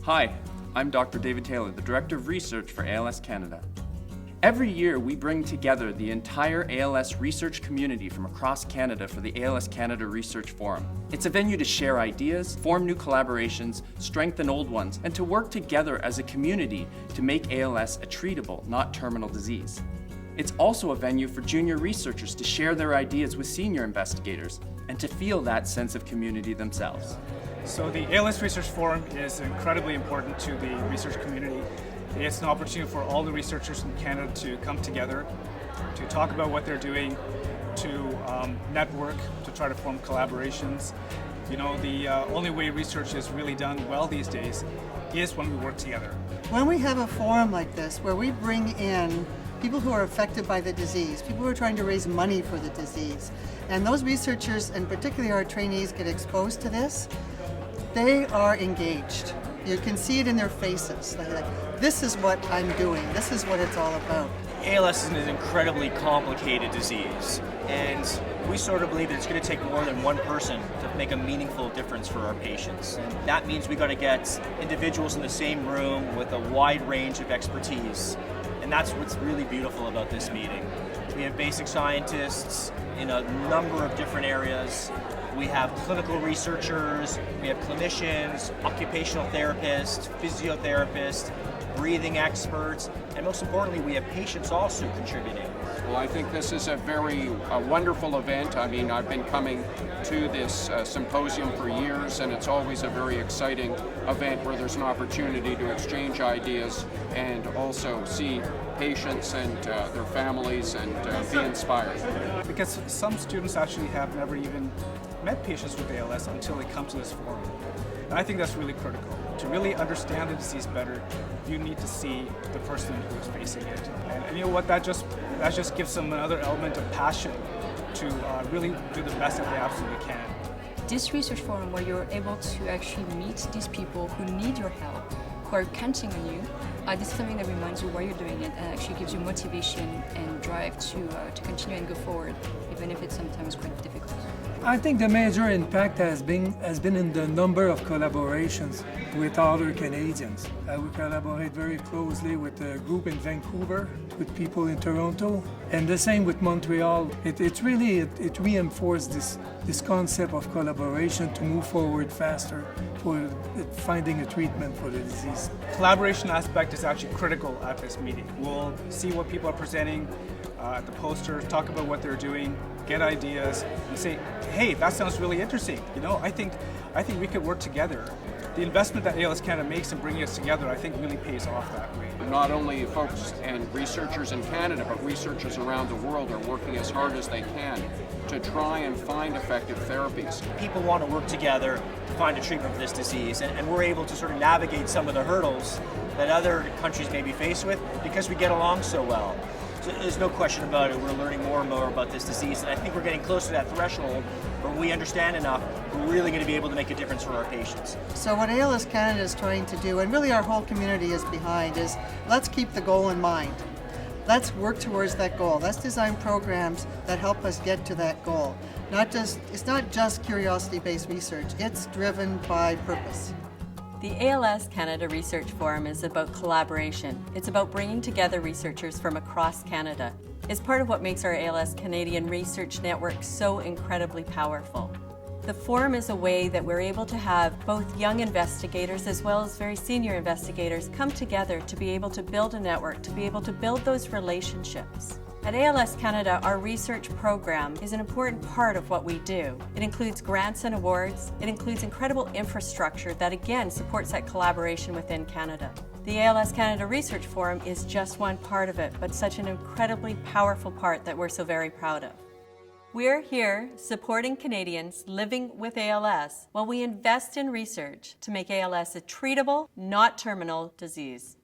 Hi, I'm Dr. David Taylor, the Director of Research for ALS Canada. Every year, we bring together the entire ALS research community from across Canada for the ALS Canada Research Forum. It's a venue to share ideas, form new collaborations, strengthen old ones, and to work together as a community to make ALS a treatable, not terminal disease. It's also a venue for junior researchers to share their ideas with senior investigators and to feel that sense of community themselves. So the ALS Research Forum is incredibly important to the research community. It's an opportunity for all the researchers in Canada to come together, to talk about what they're doing, to network, to try to form collaborations. You know, the only way research is really done well these days is when we work together. When we have a forum like this where we bring in people who are affected by the disease, people who are trying to raise money for the disease, and those researchers, and particularly our trainees, get exposed to this, they are engaged. You can see it in their faces. Like, this is what I'm doing. This is what it's all about. ALS is an incredibly complicated disease, and we sort of believe that it's going to take more than one person to make a meaningful difference for our patients. And that means we got to get individuals in the same room with a wide range of expertise, and that's what's really beautiful about this meeting. We have basic scientists in a number of different areas. We have clinical researchers, we have clinicians, occupational therapists, physiotherapists, breathing experts, and most importantly, we have patients also contributing. Well, I think this is a very wonderful event. I mean, I've been coming to this symposium for years, and it's always a very exciting event where there's an opportunity to exchange ideas and also see patients and their families and be inspired. Because some students actually have never even met patients with ALS until they come to this forum. And I think that's really critical. To really understand the disease better, you need to see the person who is facing it. And you know what, that just gives them another element of passion to really do the best that they absolutely can. This research forum where you're able to actually meet these people who need your help, who are counting on you, this is something that reminds you why you're doing it and actually gives you motivation and drive to continue and go forward, even if it's sometimes quite difficult. I think the major impact has been in the number of collaborations with other Canadians. We collaborate very closely with a group in Vancouver, with people in Toronto, and the same with Montreal. It reinforced this concept of collaboration to move forward faster for finding a treatment for the disease. Collaboration aspect is actually critical at this meeting. We'll see what people are presenting at the posters, talk about what they're doing, get ideas, and say, hey, that sounds really interesting. You know, I think we could work together. The investment that ALS Canada makes in bringing us together, I think, really pays off that way. Not only folks and researchers in Canada, but researchers around the world are working as hard as they can to try and find effective therapies. People want to work together to find a treatment for this disease, and we're able to sort of navigate some of the hurdles that other countries may be faced with because we get along so well. So there's no question about it. We're learning more and more about this disease, and I think we're getting close to that threshold where we understand enough, we're really going to be able to make a difference for our patients. So what ALS Canada is trying to do, and really our whole community is behind, is let's keep the goal in mind. Let's work towards that goal. Let's design programs that help us get to that goal. It's not just curiosity-based research, it's driven by purpose. The ALS Canada Research Forum is about collaboration. It's about bringing together researchers from across Canada. It's part of what makes our ALS Canadian Research Network so incredibly powerful. The forum is a way that we're able to have both young investigators as well as very senior investigators come together to be able to build a network, to be able to build those relationships. At ALS Canada, our research program is an important part of what we do. It includes grants and awards. It includes incredible infrastructure that again supports that collaboration within Canada. The ALS Canada Research Forum is just one part of it, but such an incredibly powerful part that we're so very proud of. We're here supporting Canadians living with ALS while we invest in research to make ALS a treatable, not terminal disease.